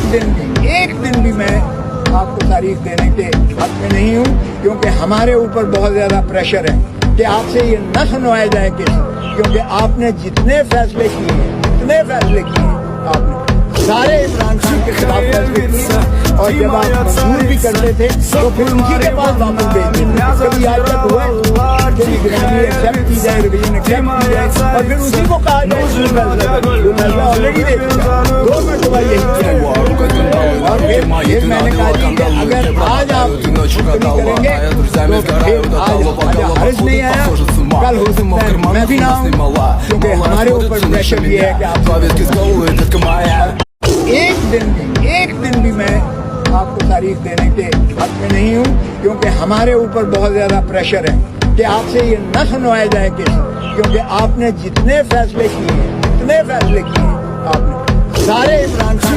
एक दिन भी मैं आपको तारीख देने के हक में नहीं हूँ, क्योंकि हमारे ऊपर बहुत ज्यादा प्रेशर है कि आपसे ये न सुनवाया जाए केस, क्योंकि आपने जितने फैसले किए आपने सारे इमरान खान के खिलाफ फैसले किए, और जब आप मंजूर भी करते थे तो फिर उसी के पास वापस भेज देते। कभी आज तक हुआ एक्सेप्ट की जाए, रिवीजन एक्सेप्ट की जाए, और फिर उसी को कहा जाए जो फैसला ऑलरेडी दे चुका। 2 मरतबा यही किया, और फिर मैंने कहा कि अगर आज आप करेंगे तो फिर आज हर्ज नहीं आया, कल हो सकता है मैं भी ना हूँ, क्योंकि हमारे ऊपर प्रेशर ये है कि आप एक दिन भी मैं आपको तारीख देने के हक में नहीं हूँ, क्योंकि हमारे ऊपर बहुत ज्यादा प्रेशर है कि आपसे ये न सुनवाया जाए केस, क्योंकि आपने जितने फैसले किए आपने सारे इमरान खान